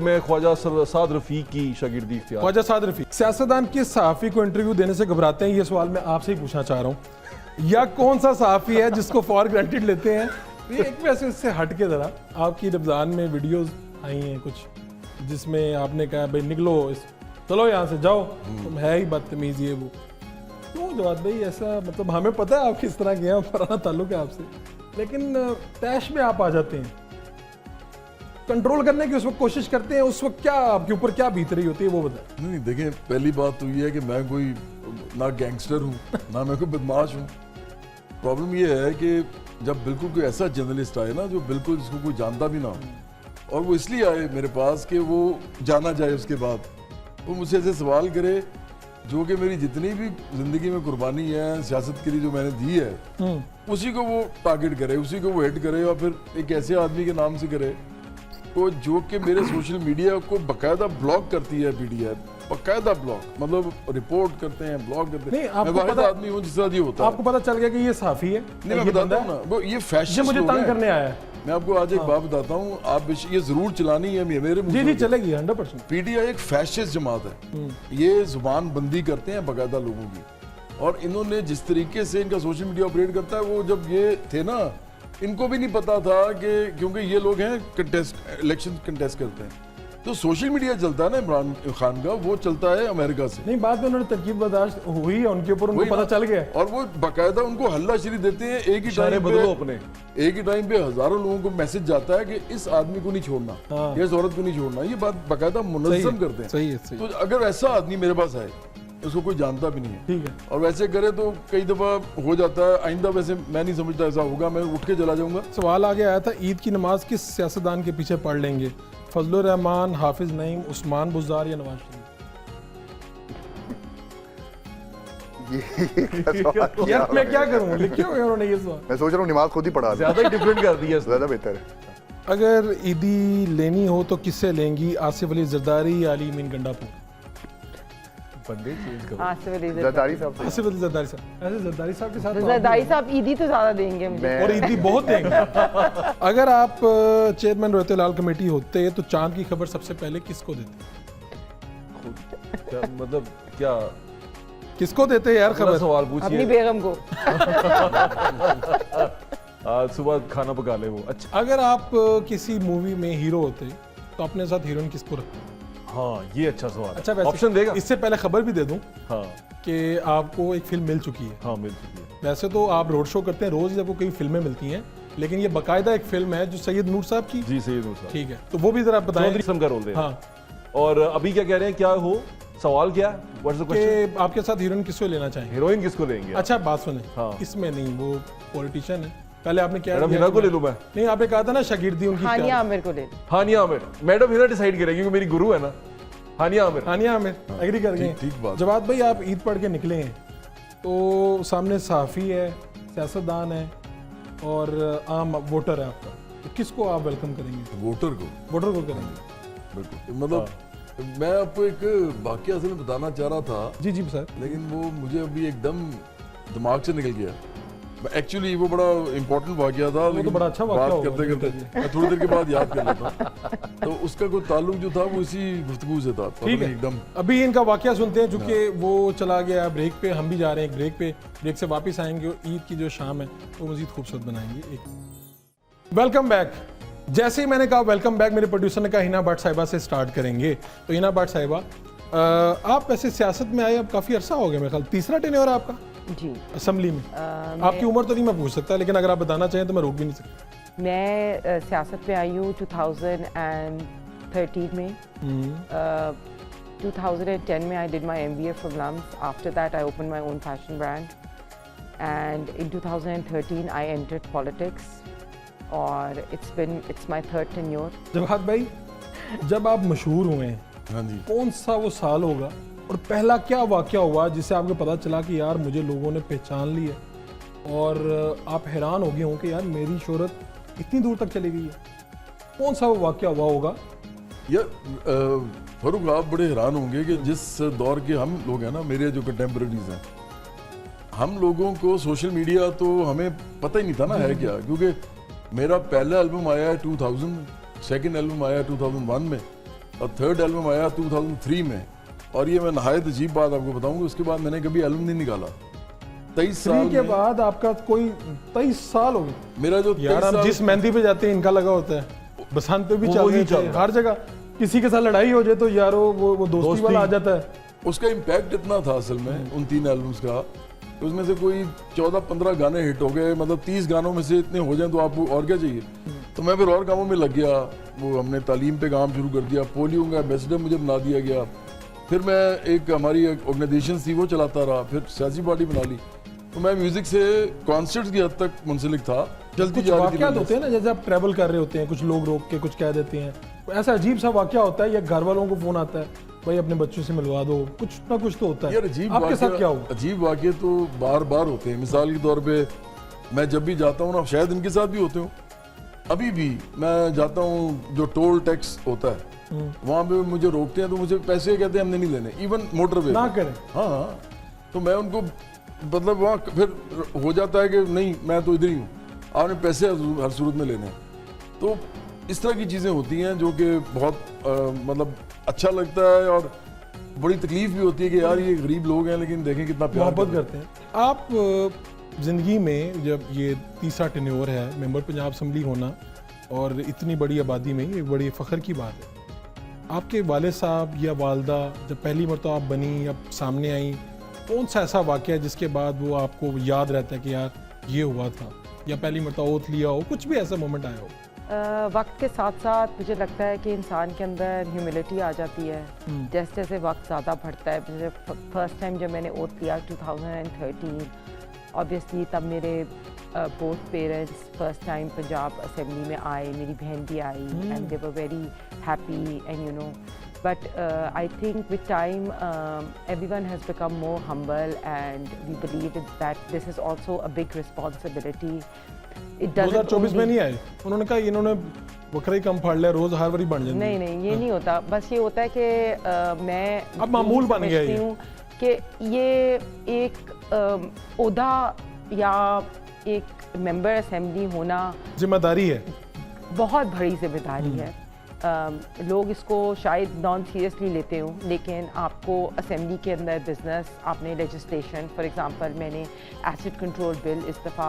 मैं ख्वाजा साद रफीक की शागिर्दी इख्तियार। ख्वाजा साद रफीक, सियासतदान किस सहाफ़ी को इंटरव्यू देने से घबराते हैं? ये सवाल मैं आपसे ही पूछना चाह रहा हूँ। या कौन सा सहाफ़ी है जिसको फॉर ग्रांटेड लेते हैं? ये एक वैसे इससे हट के ज़रा, आपकी रमज़ान में वीडियोज़ आई हैं कुछ जिसमें आपने कहा भाई निकलो, चलो यहाँ से जाओ, तुम है ही बदतमीज़ ये वो। क्यों जवाब भाई ऐसा, मतलब हमें पता है आप किस तरह के हैं, पुराना ताल्लुक है आपसे, लेकिन तैश में आप आ जाते हैं, कंट्रोल करने की उस वक्त कोशिश करते हैं, उस वक्त क्या आपके ऊपर क्या बीत रही होती है वो बताएं। नहीं देखें, पहली बात तो ये है कि मैं कोई ना गैंगस्टर हूँ ना मैं कोई बदमाश हूँ। प्रॉब्लम ये है कि जब बिल्कुल कोई ऐसा जर्नलिस्ट आए ना जो बिल्कुल जिसको कोई जानता भी ना हो, और वो इसलिए आए मेरे पास कि वो जाना जाए, उसके बाद वो मुझसे ऐसे सवाल करे जो कि मेरी जितनी भी जिंदगी में कुर्बानी है सियासत के लिए जो मैंने दी है उसी को वो टारगेट करे, उसी को वो हिट करे, और फिर एक ऐसे आदमी के नाम से करे तो जो कि मेरे सोशल मीडिया को बकायदा ब्लॉक करती है पीडीएफ, बकायदा ब्लॉक, मतलब रिपोर्ट करते हैं, ब्लॉक करते हैं। मैं वाहिद आदमी हूँ जिस तरह ये होता है। आपको पता चल गया कि ये साफी है? नहीं, मैं बताता हूँ ना, वो ये फैशन मुझे तंग करने आया है। मैं आपको आज एक बात बताता हूँ, आप ये जरूर चलानी है मेरे मुंह। जी चलेगी 100%। पीटीआई एक फैशिस्ट जमात है, ये जुबान बंदी करते हैं बकायदा लोगों की, और इन्होंने जिस तरीके से इनका सोशल मीडिया ऑपरेट करता है, वो जब ये थे ना, इनको भी नहीं पता था कि क्योंकि ये लोग हैं कंटेस्ट इलेक्शन कंटेस्ट करते हैं, तो सोशल मीडिया चलता है ना इमरान खान का, वो चलता है अमेरिका से। नहीं, बाद में उन्होंने तरकीब बर्दाश्त हुई है उनके ऊपर, उनको पता चल गया, और वो बकायदा उनको हल्लाशेरी देते हैं। एक ही टाइम पे हजारों लोगों को मैसेज जाता है कि इस आदमी को नहीं छोड़ना, या इस औरत को नहीं छोड़ना, ये बात बकायदा मुनज़्ज़म करते हैं। सही है। तो अगर ऐसा आदमी मेरे पास आए, उसको कोई जानता भी नहीं है, ठीक है, और वैसे करे तो कई दफा हो जाता है, आइंदा वैसे मैं नहीं समझता ऐसा होगा, मैं उठ के चला जाऊंगा। सवाल आगे आया था, ईद की नमाज किस सियासतदान के पीछे पढ़ लेंगे? फजलुर रहमान, हाफिज नईम, उस्मान बुज़दार या नवाज शरीफ? यार मैं क्या करूं, लिखे हुए उन्होंने ये सवाल। मैं सोच रहा हूँ नमाज खुद ही पढ़ा, ज्यादा डिफरेंट कर दिया, ज्यादा बेहतर है। अगर ईदी लेनी हो तो किससे लेंगी? आसिफ अली जरदारी या अली अमीन गंडापुर? आसिफ अली जरदारी साहब। आसिफ अली जरदारी साहब, ऐसे जरदारी साहब के साथ जरदारी साहब ईदी तो ज्यादा देंगे मुझे, और ईदी बहुत देंगे। अगर आप चेयरमैन रोहितलाल कमेटी होते तो चांद की खबर सबसे पहले किसको देते? मतलब क्या किसको देते यार खबर? सवाल पूछिए। अपनी बेगम को। आज सुबह खाना पका ले वो। अच्छा, अगर आप किसी मूवी में हीरो होते तो अपने साथ हीरोइन किसको रखते? हाँ, ये अच्छा सवाल। अच्छा, ऑप्शन देगा? इससे पहले खबर भी दे दूं कि आपको एक फिल्म मिल चुकी है। हाँ, मिल चुकी है। वैसे तो आप रोड शो करते हैं रोज, जब कई फिल्में मिलती हैं, लेकिन ये बकायदा एक फिल्म है जो सैयद नूर साहब की। जी, सैयद नूर साहब। ठीक है, तो वो भी जरा बताएं। का रोल दे। हाँ, और अभी क्या कह रहे हैं, क्या हो सवाल क्या है? What's the question? आपके साथ हीरोइन किसको लेना चाहेंगे? हीरोइन किसको लेंगे? अच्छा बात सुने, हाँ। इसमें नहीं, वो पॉलिटिशियन है। पहले आपने क्या मैडम हिना को ले लूं मैं? नहीं, आपने कहा था ना शागिर्दी उनकी। हानिया आमिर को ले। हानिया आमिर, मैडम हिना डिसाइड करेगी क्योंकि मेरी गुरु है ना। हानिया आमिर एग्री कर गए। ठीक बात। जवाद भाई, आप ईद पढ़ के निकले हैं तो सामने सहाफ़ी है, सियासतदान है और आम वोटर है आपका, तो किसको आप वेलकम करेंगे? वोटर को करेंगे। बिल्कुल। मतलब मैं आपको एक वाकया असल में बताना चाह रहा था, जी सर, लेकिन वो मुझे अभी एकदम दिमाग से निकल गया। एक्चुअली वो बड़ा इंपॉर्टेंट वाकया था, लेकिन तो बड़ा अच्छा वाकया बात करते मैं थोड़ी देर के बाद याद कर लेता हूँ। तो उसका कोई ताल्लुक जो था वो इसी गुफ्तगू से था। ठीक है, एकदम अभी इनका वाकया सुनते हैं, चूंकि वो चला गया ब्रेक पे, हम भी जा रहे हैं एक ब्रेक पे, ब्रेक से वापस आएंगे, ईद की जो शाम है वो मजीद खूबसूरत बनाएंगे। Welcome back. जैसे ही मैंने कहा वेलकम बैक, मेरे प्रोड्यूसर ने कहा हिना भट्ट साहिबा से स्टार्ट करेंगे। तो हिना भट्ट साहिबा, आप वैसे सियासत में आए अब काफ़ी अरसा हो गया, मेरे ख्याल तीसरा टेन्योर आपका जी असेंबली में। आपकी उम्र तो नहीं मैं पूछ सकता, लेकिन अगर आप बताना चाहें तो मैं रोक भी नहीं सकता। मैं सियासत में आई हूँ 2013 में। 2010 में I did my MBA from LUMS। After that I open my own fashion brand and in 2013 I entered politics और it's my third tenure. Jawad भाई, जब आप मशहूर हुए हैं, हाँ जी, कौन सा वो साल होगा और पहला क्या वाकया हुआ जिससे आपको पता चला कि यार मुझे लोगों ने पहचान ली है और आप हैरान हो गए हो कि यार मेरी शोहरत इतनी दूर तक चली गई है? कौन सा वो वाकया हुआ होगा? यार फरूक, आप बड़े हैरान होंगे कि जिस दौर के हम लोग हैं ना, मेरे जो कंटेम्परेरीज हैं, हम लोगों को सोशल मीडिया तो हमें पता ही नहीं था ना है क्या, क्योंकि मेरा पहला एल्बम आया है 2000 में, सेकंड एल्बम आया 2001 में, और थर्ड एल्बम आया 2003 में, और ये मैं नहायत अजीब बात आपको बताऊंगा, उसके बाद मैंने कभी एल्बम नहीं निकाला 23 साल के में। बाद आपका कोई 23 साल हो गए मेरा जो यार, 23 हम साल जिस मेहंदी पे जाते हैं इनका लगा होता है, बसंत पे भी वो चल वही रहे चल थे, रहा है। हर जगह किसी के साथ लड़ाई हो जाए तो यारो वो दोस्ती वाला आ जाता है। उसका इम्पैक्ट इतना था असल में उन 3 एल्बम्स का, उसमें से कोई 14-15 गाने हिट हो गए, मतलब 30 गानों में से इतने हो जाएं तो आपको और क्या चाहिए। तो मैं फिर और कामों में लग गया, वो हमने तालीम पे काम शुरू कर दिया, पोलियो का एम्बेसडर मुझे बना दिया गया, फिर मैं एक हमारी ऑर्गेनाइजेशन थी वो चलाता रहा, फिर सियासी पार्टी बना ली। तो मैं म्यूजिक से कॉन्सर्ट्स की हद तक मुंसलिक था, चलती कुछ जा रही थी वाकयात मेरी होते हैं ना, जैसे आप ट्रैवल कर रहे होते हैं, कुछ लोग रोक के कुछ कह देते हैं, ऐसा अजीब सा वाकया होता है या घर वालों को फोन आता है भाई अपने बच्चों से मिलवा दो, कुछ ना कुछ तो होता है। यार अजीब आपके साथ क्या हुआ? अजीब वाकये तो बार बार होते हैं। मिसाल के तौर पे मैं जब भी जाता हूँ ना, शायद इनके साथ भी होते हो, अभी भी मैं जाता हूँ जो टोल टैक्स होता है वहाँ पे मुझे रोकते हैं तो मुझे पैसे कहते हैं हमने नहीं लेने, इवन मोटरवे ना करें। हाँ, तो मैं उनको मतलब वहाँ फिर हो जाता है कि नहीं मैं तो इधर ही हूँ, आपने पैसे हर सूरत में लेने हैं। तो इस तरह की चीज़ें होती हैं जो कि बहुत मतलब अच्छा लगता है, और बड़ी तकलीफ भी होती है कि यार ये गरीब लोग हैं लेकिन देखें कितना प्यार मोहब्बत करते हैं। आप ज़िंदगी में जब ये तीसरा टेन्योर है मेंबर पंजाब असम्बली होना, और इतनी बड़ी आबादी में ये बड़ी फ़ख्र की बात है। आपके वालिद साहब या वालदा जब पहली मरतबा आप बनी या सामने आई, कौन सा ऐसा वाक़या है जिसके बाद वो आपको याद रहता है कि यार ये हुआ था, या पहली मरतबा ओथ लिया हो, कुछ भी ऐसा मोमेंट आया हो? वक्त के साथ साथ मुझे लगता है कि इंसान के अंदर ह्यूमिलिटी आ जाती है जैसे जैसे वक्त ज़्यादा बढ़ता है। जैसे फर्स्ट टाइम जब मैंने ओथ लिया 2013, ऑब्वियसली तब मेरे both parents first time Punjab assembly में आए, मेरी बहन भी आई, and they were very happy and you know, but I think with time everyone has become more humble, and we believe that this is also a big responsibility. It doesn't 2024 में only- नहीं आए, उन्होंने कहा इन्होंने बकरा ही कम फाड़ लिया, रोज हर बारी बन जाती नहीं नहीं, ये नहीं होता। बस ये होता है कि मैं अब मामूल यही बन गया समझती ये। हूँ कि ये एक ओहदा या एक मेंबर असेंबली होना जिम्मेदारी है। बहुत बड़ी जिम्मेदारी है। लोग इसको शायद नॉन सीरियसली लेते हों, लेकिन आपको असेंबली के अंदर बिजनेस, आपने लेजिस्लेशन, फॉर एग्जांपल मैंने एसिड कंट्रोल बिल इस दफ़ा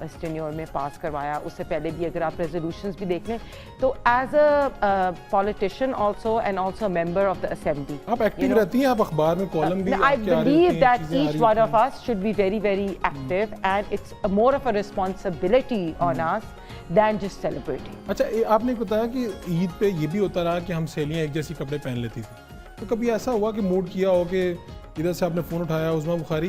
इस टेन्योर में पास करवाया, उससे पहले भी अगर आप रेजोल्यूशंस भी देख लें तो as a politician also and also member of the assembly आप एक्टिव रहती हैं, आप अखबार में कॉलम भी I आपके आ रहे believe होते हैं, that चीज़ें आ each रही one होती of us should be very, very active, and it's more of a responsibility on us than just celebrating. अच्छा, आपने बताया कि ईद पे ये भी होता रहा कि हम सहेलियाँ एक जैसी कपड़े पहन लेती थी, तो कभी ऐसा हुआ कि मूड किया हो कि इधर से आपने फ़ोन उठाया, उस्मा बुखारी